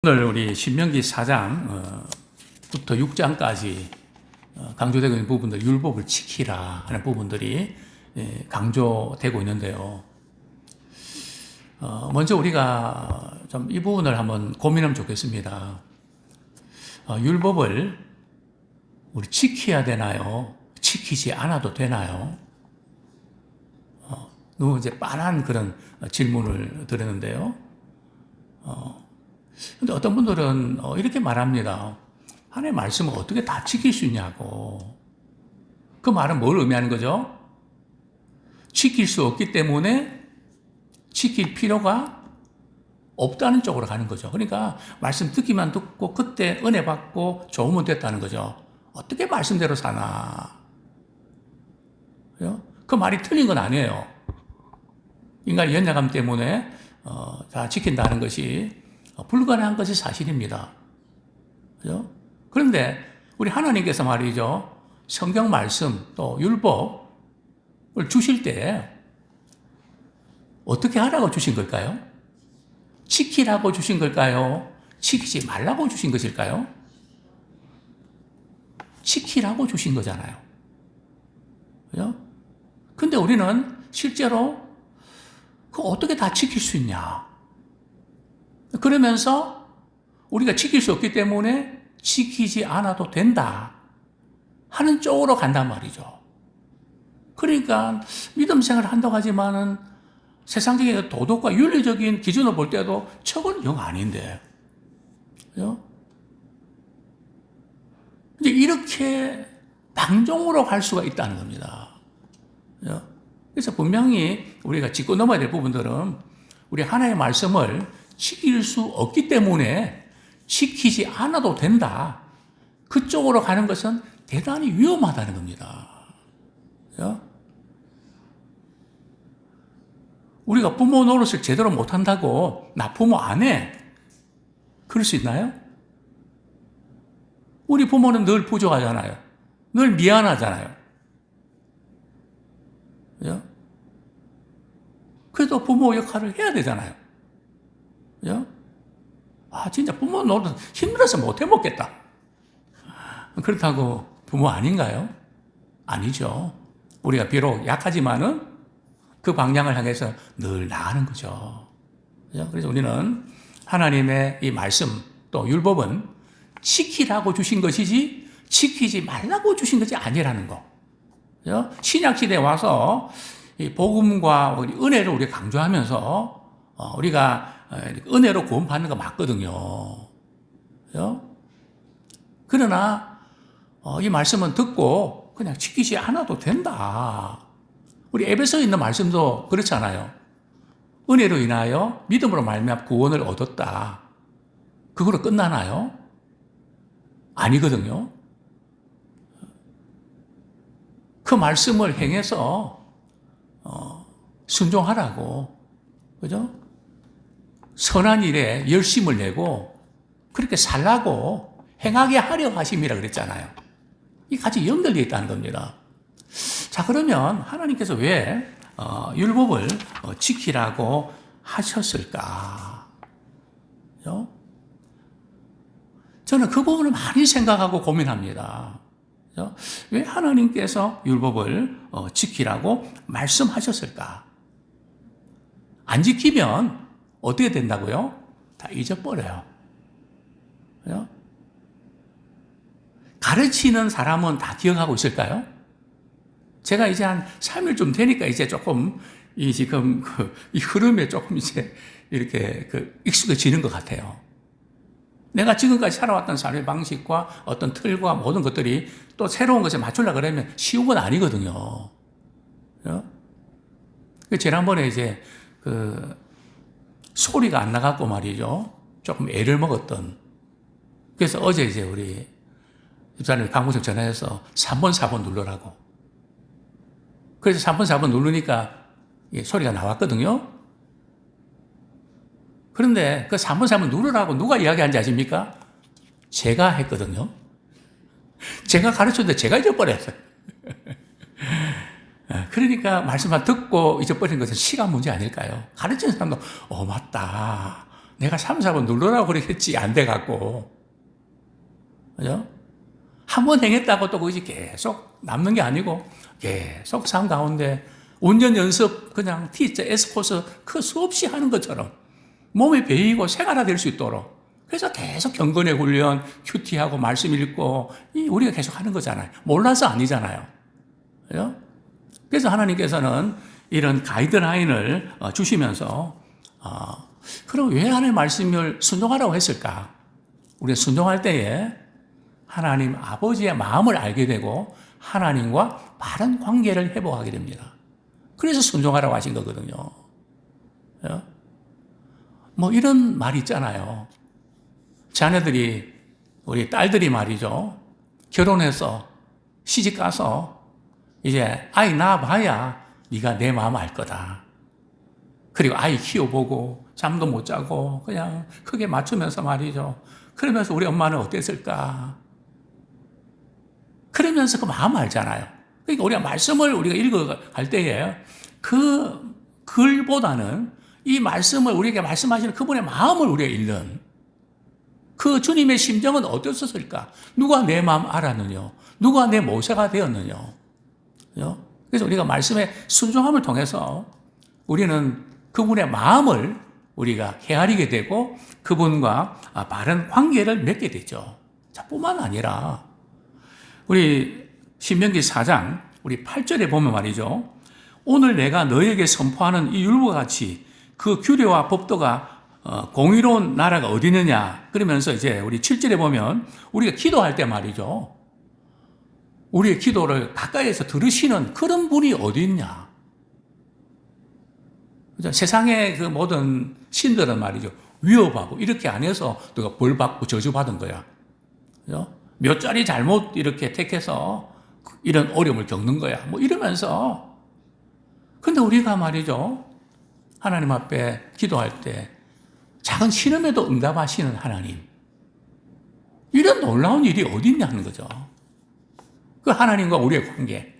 오늘 우리 신명기 4장부터 6장까지 강조되고 있는 부분들, 율법을 지키라 하는 부분들이 강조되고 있는데요. 먼저 우리가 좀 이 부분을 한번 고민하면 좋겠습니다. 율법을 우리 지켜야 되나요? 지키지 않아도 되나요? 너무 이제 빤한 그런 질문을 드렸는데요. 근데 어떤 분들은 이렇게 말합니다. 하나님의 말씀을 어떻게 다 지킬 수 있냐고. 그 말은 뭘 의미하는 거죠? 지킬 수 없기 때문에 지킬 필요가 없다는 쪽으로 가는 거죠. 그러니까 말씀 듣기만 듣고 그때 은혜 받고 좋으면 됐다는 거죠. 어떻게 말씀대로 사나. 그 말이 틀린 건 아니에요. 인간의 연약함 때문에 다 지킨다는 것이 불가능한 것이 사실입니다. 그죠? 그런데 우리 하나님께서 말이죠. 성경 말씀 또 율법을 주실 때 어떻게 하라고 주신 걸까요? 지키라고 주신 걸까요? 지키지 말라고 주신 것일까요? 지키라고 주신 거잖아요. 그죠? 근데 우리는 실제로 그거 어떻게 다 지킬 수 있냐? 그러면서 우리가 지킬 수 없기 때문에 지키지 않아도 된다 하는 쪽으로 간단 말이죠. 그러니까 믿음 생활을 한다고 하지만은 세상적인 도덕과 윤리적인 기준을 볼 때도 저건 영 아닌데. 그죠? 이제 이렇게 방종으로 갈 수가 있다는 겁니다. 그죠? 그래서 분명히 우리가 짚고 넘어야 될 부분들은 우리 하나님의 말씀을 지킬 수 없기 때문에 지키지 않아도 된다. 그쪽으로 가는 것은 대단히 위험하다는 겁니다. 그죠? 우리가 부모 노릇을 제대로 못한다고 나 부모 안 해. 그럴 수 있나요? 우리 부모는 늘 부족하잖아요. 늘 미안하잖아요. 그죠? 그래도 부모 역할을 해야 되잖아요. 그죠? 진짜 부모 노릇 힘들어서 못 해먹겠다. 그렇다고 부모 아닌가요? 아니죠. 우리가 비록 약하지만은 그 방향을 향해서 늘 나가는 거죠. 그죠? 그래서 우리는 하나님의 이 말씀 또 율법은 지키라고 주신 것이지 지키지 말라고 주신 것이 아니라는 거. 그죠? 신약시대에 와서 이 복음과 은혜를 우리가 강조하면서 우리가 은혜로 구원받는 거 맞거든요. 그죠? 그러나 이 말씀은 듣고 그냥 지키지 않아도 된다. 우리 에베소에 있는 말씀도 그렇잖아요. 은혜로 인하여 믿음으로 말미암아 구원을 얻었다. 그거로 끝나나요? 아니거든요. 그 말씀을 행해서 순종하라고. 그죠? 선한 일에 열심을 내고 그렇게 살라고 행하게 하려 하심이라 그랬잖아요. 이게 같이 연결되어 있다는 겁니다. 자, 그러면 하나님께서 왜 율법을 지키라고 하셨을까? 그죠? 저는 그 부분을 많이 생각하고 고민합니다. 그죠? 왜 하나님께서 율법을 지키라고 말씀하셨을까? 안 지키면 어떻게 된다고요? 다 잊어버려요. 그죠? 가르치는 사람은 다 기억하고 있을까요? 제가 이제 한 3일쯤 되니까 이제 조금 지금 이 흐름에 조금 이제 이렇게 익숙해지는 것 같아요. 내가 지금까지 살아왔던 삶의 방식과 어떤 틀과 모든 것들이 또 새로운 것에 맞추려고 그러면 쉬운 건 아니거든요. 그죠? 지난번에 이제 소리가 안 나갖고 말이죠. 조금 애를 먹었던. 그래서 어제 이제 우리 집사님 강무석 전화해서 3번, 4번 누르라고. 그래서 3번, 4번 누르니까 소리가 나왔거든요. 그런데 그 3번, 4번 누르라고 누가 이야기한지 아십니까? 제가 했거든요. 제가 가르쳤는데 제가 잊어버렸어요. 그러니까 말씀만 듣고 잊어버린 것은 시간 문제 아닐까요? 가르치는 사람도 맞다. 내가 3, 4번 누르라고 그랬겠지. 안 돼갖고. 그죠? 한 번 행했다고 또 그것이 계속 남는 게 아니고 계속 삶 가운데 운전 연습 그냥 T자, S코스 그 수없이 하는 것처럼 몸에 배이고 생활화될 수 있도록 그래서 계속 경건의 훈련, 큐티하고 말씀 읽고 우리가 계속 하는 거잖아요. 몰라서 아니잖아요. 그죠? 그래서 하나님께서는 이런 가이드라인을 주시면서 그럼 왜 하나님의 말씀을 순종하라고 했을까? 우리가 순종할 때에 하나님 아버지의 마음을 알게 되고 하나님과 바른 관계를 회복하게 됩니다. 그래서 순종하라고 하신 거거든요. 뭐 이런 말이 있잖아요. 자녀들이 우리 딸들이 말이죠. 결혼해서 시집 가서 이제 아이 낳아봐야 네가 내 마음 알 거다. 그리고 아이 키워보고 잠도 못 자고 그냥 크게 맞추면서 말이죠. 그러면서 우리 엄마는 어땠을까? 그러면서 그 마음 알잖아요. 그러니까 우리가 말씀을 우리가 읽어갈 때에 그 글보다는 이 말씀을 우리에게 말씀하시는 그분의 마음을 우리가 읽는 그 주님의 심정은 어땠었을까? 누가 내 마음 알았느냐? 누가 내 모세가 되었느냐? 그래서 우리가 말씀의 순종함을 통해서 우리는 그분의 마음을 우리가 헤아리게 되고 그분과 바른 관계를 맺게 되죠. 자, 뿐만 아니라 우리 신명기 4장 우리 8절에 보면 말이죠. 오늘 내가 너에게 선포하는 이 율법과 같이 그 규례와 법도가 공의로운 나라가 어디 있느냐. 그러면서 이제 우리 7절에 보면 우리가 기도할 때 말이죠. 우리의 기도를 가까이에서 들으시는 그런 분이 어디 있냐. 그죠? 세상의 그 모든 신들은 말이죠. 위협하고 이렇게 안 해서 누가 벌 받고 저주받은 거야. 그죠? 몇 자리 잘못 이렇게 택해서 이런 어려움을 겪는 거야. 뭐 이러면서. 근데 우리가 말이죠. 하나님 앞에 기도할 때 작은 신음에도 응답하시는 하나님. 이런 놀라운 일이 어디 있냐는 거죠. 그 하나님과 우리의 관계.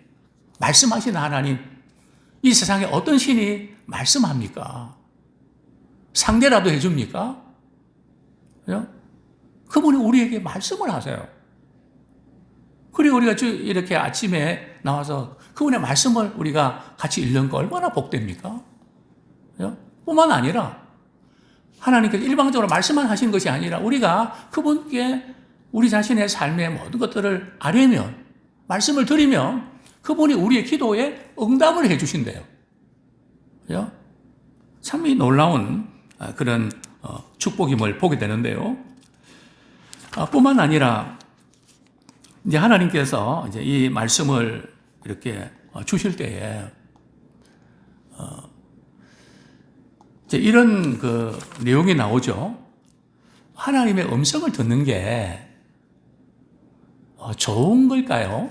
말씀하시는 하나님. 이 세상에 어떤 신이 말씀합니까? 상대라도 해줍니까? 그죠? 그분이 우리에게 말씀을 하세요. 그리고 우리가 이렇게 아침에 나와서 그분의 말씀을 우리가 같이 읽는 거 얼마나 복됩니까? 그죠? 뿐만 아니라 하나님께서 일방적으로 말씀만 하시는 것이 아니라 우리가 그분께 우리 자신의 삶의 모든 것들을 아뢰면 말씀을 드리면 그분이 우리의 기도에 응답을 해 주신대요. 그죠? 참 이 놀라운 그런 축복임을 보게 되는데요. 뿐만 아니라 이제 하나님께서 이제 이 말씀을 이렇게 주실 때에 이제 이런 그 내용이 나오죠. 하나님의 음성을 듣는 게 좋은 걸까요?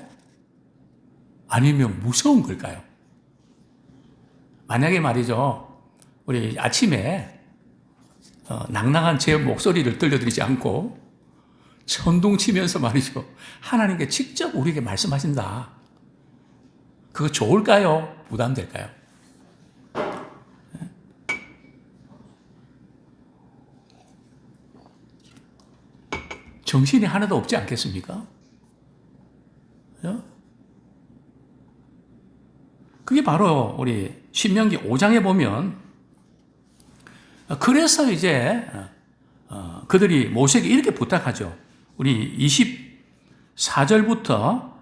아니면 무서운 걸까요? 만약에 말이죠. 우리 아침에 낭낭한 제 목소리를 들려드리지 않고 천둥치면서 말이죠. 하나님께 직접 우리에게 말씀하신다. 그거 좋을까요? 부담될까요? 정신이 하나도 없지 않겠습니까? 그게 바로 우리 신명기 5장에 보면 그래서 이제 그들이 모세에게 이렇게 부탁하죠. 우리 24절부터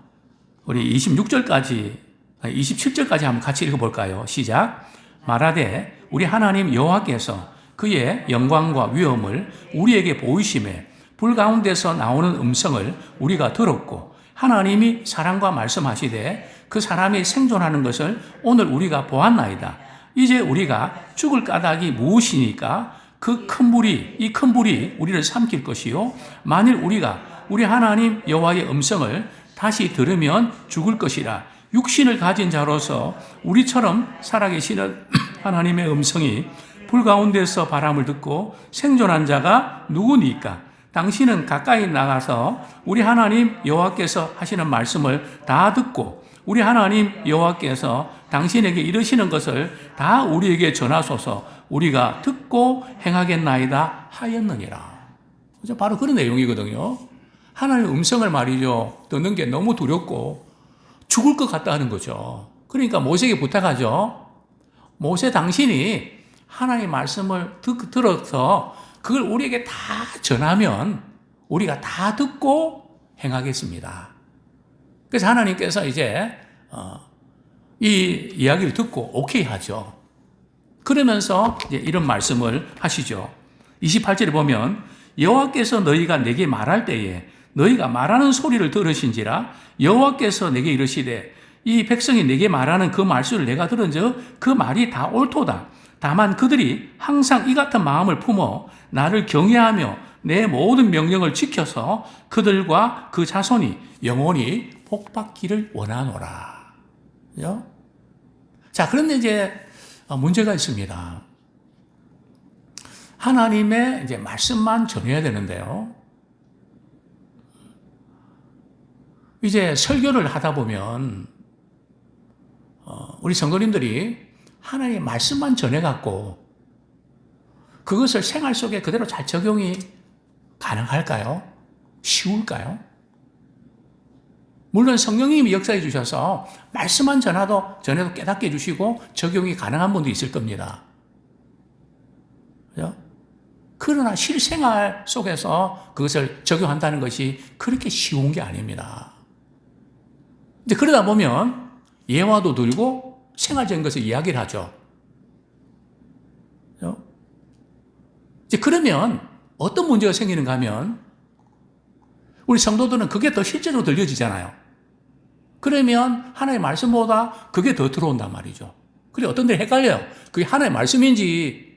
우리 26절까지 27절까지 한번 같이 읽어볼까요? 시작. 말하되 우리 하나님 여호와께서 그의 영광과 위엄을 우리에게 보이심에 불 가운데서 나오는 음성을 우리가 들었고 하나님이 사람과 말씀하시되 그 사람이 생존하는 것을 오늘 우리가 보았나이다. 이제 우리가 죽을 까닭이 무엇이니까 이 큰 불이 우리를 삼킬 것이요 만일 우리가 우리 하나님 여호와의 음성을 다시 들으면 죽을 것이라. 육신을 가진 자로서 우리처럼 살아계시는 하나님의 음성이 불 가운데서 바람을 듣고 생존한 자가 누구니까? 당신은 가까이 나가서 우리 하나님 여호와께서 하시는 말씀을 다 듣고 우리 하나님 여호와께서 당신에게 이르시는 것을 다 우리에게 전하소서. 우리가 듣고 행하겠나이다 하였느니라. 바로 그런 내용이거든요. 하나님의 음성을 말이죠. 듣는 게 너무 두렵고 죽을 것 같다 하는 거죠. 그러니까 모세에게 부탁하죠. 모세 당신이 하나님의 말씀을 들어서 그걸 우리에게 다 전하면 우리가 다 듣고 행하겠습니다. 그래서 하나님께서 이제 이 이야기를 듣고 오케이 하죠. 그러면서 이제 이런 말씀을 하시죠. 28절에 보면 여호와께서 너희가 내게 말할 때에 너희가 말하는 소리를 들으신지라 여호와께서 내게 이르시되 이 백성이 내게 말하는 그 말씀을 내가 들은즉 그 말이 다 옳도다. 다만 그들이 항상 이 같은 마음을 품어 나를 경외하며 내 모든 명령을 지켜서 그들과 그 자손이 영원히 복받기를 원하노라. 그죠? 자, 그런데 이제 문제가 있습니다. 하나님의 이제 말씀만 전해야 되는데요. 이제 설교를 하다 보면 우리 성도님들이 하나님의 말씀만 전해갖고 그것을 생활 속에 그대로 잘 적용이 가능할까요? 쉬울까요? 물론 성령님이 역사해 주셔서 말씀만 전해도 깨닫게 해주시고 적용이 가능한 분도 있을 겁니다. 그죠? 그러나 실생활 속에서 그것을 적용한다는 것이 그렇게 쉬운 게 아닙니다. 이제 그러다 보면 예화도 들고 생활적인 것을 이야기를 하죠. 그죠? 이제 그러면 어떤 문제가 생기는가 하면 우리 성도들은 그게 더 실제로 들려지잖아요. 그러면 하나님의 말씀보다 그게 더 들어온단 말이죠. 그래 어떤 데는 헷갈려요. 그게 하나님의 말씀인지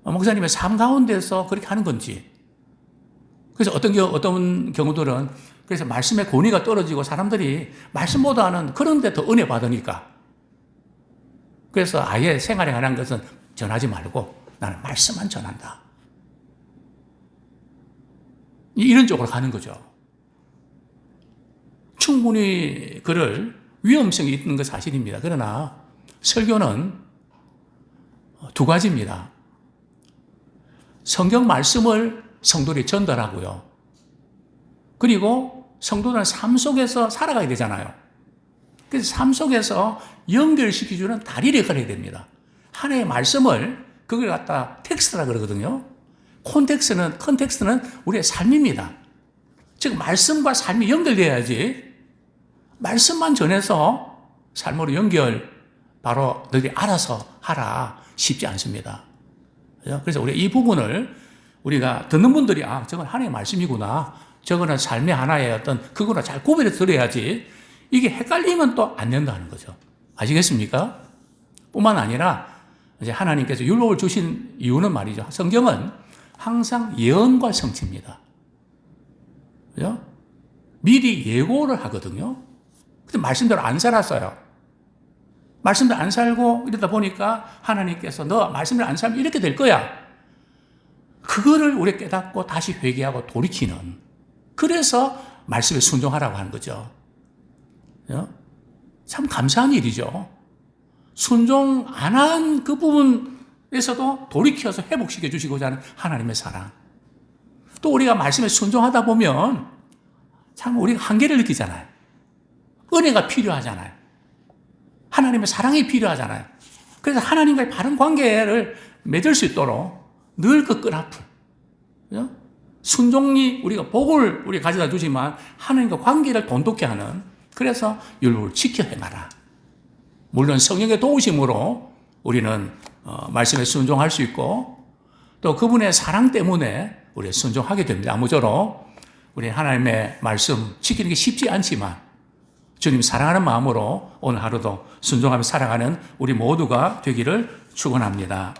목사님의 삶 가운데서 그렇게 하는 건지. 그래서 어떤 경우들은 그래서 말씀의 권위가 떨어지고 사람들이 말씀보다는 그런 데 더 은혜 받으니까. 그래서 아예 생활에 관한 것은 전하지 말고 나는 말씀만 전한다. 이런 쪽으로 가는 거죠. 충분히 그럴 위험성이 있는 건 사실입니다. 그러나 설교는 두 가지입니다. 성경 말씀을 성도들이 전달하고요. 그리고 성도들은 삶 속에서 살아가야 되잖아요. 그래서 삶 속에서 연결시켜주는 다리를 걸어야 됩니다. 하나의 말씀을 그걸 갖다 텍스트라 그러거든요. 컨텍스트는 우리의 삶입니다. 즉 말씀과 삶이 연결돼야지 말씀만 전해서 삶으로 연결 바로 너희들이 알아서 하라 쉽지 않습니다. 그래서 우리 이 부분을 우리가 듣는 분들이 저건 하나님의 말씀이구나. 저거는 삶의 하나의 어떤 그거나 잘 구별해서 들어야지 이게 헷갈리면 또 안 된다는 거죠. 아시겠습니까? 뿐만 아니라 이제 하나님께서 율법을 주신 이유는 말이죠. 성경은 항상 예언과 성취입니다. 그죠? 미리 예고를 하거든요. 근데 말씀대로 안 살았어요. 말씀대로 안 살고 이러다 보니까 하나님께서 너 말씀대로 안 살면 이렇게 될 거야. 그거를 우리 깨닫고 다시 회개하고 돌이키는. 그래서 말씀에 순종하라고 하는 거죠. 그죠? 참 감사한 일이죠. 순종 안 한 그 부분에서도 돌이켜서 회복시켜 주시고자 하는 하나님의 사랑. 또 우리가 말씀에 순종하다 보면 참 우리가 한계를 느끼잖아요. 은혜가 필요하잖아요. 하나님의 사랑이 필요하잖아요. 그래서 하나님과의 바른 관계를 맺을 수 있도록 늘 그 끈앞을. 그죠? 순종이 우리가 복을 우리 가져다 주지만 하나님과 관계를 돈독게 하는 그래서 율법을 지켜 행하라. 물론 성령의 도우심으로 우리는 말씀에 순종할 수 있고 또 그분의 사랑 때문에 우리 순종하게 됩니다. 아무쪼록 우리 하나님의 말씀 지키는 게 쉽지 않지만 주님 사랑하는 마음으로 오늘 하루도 순종하며 살아가는 우리 모두가 되기를 축원합니다.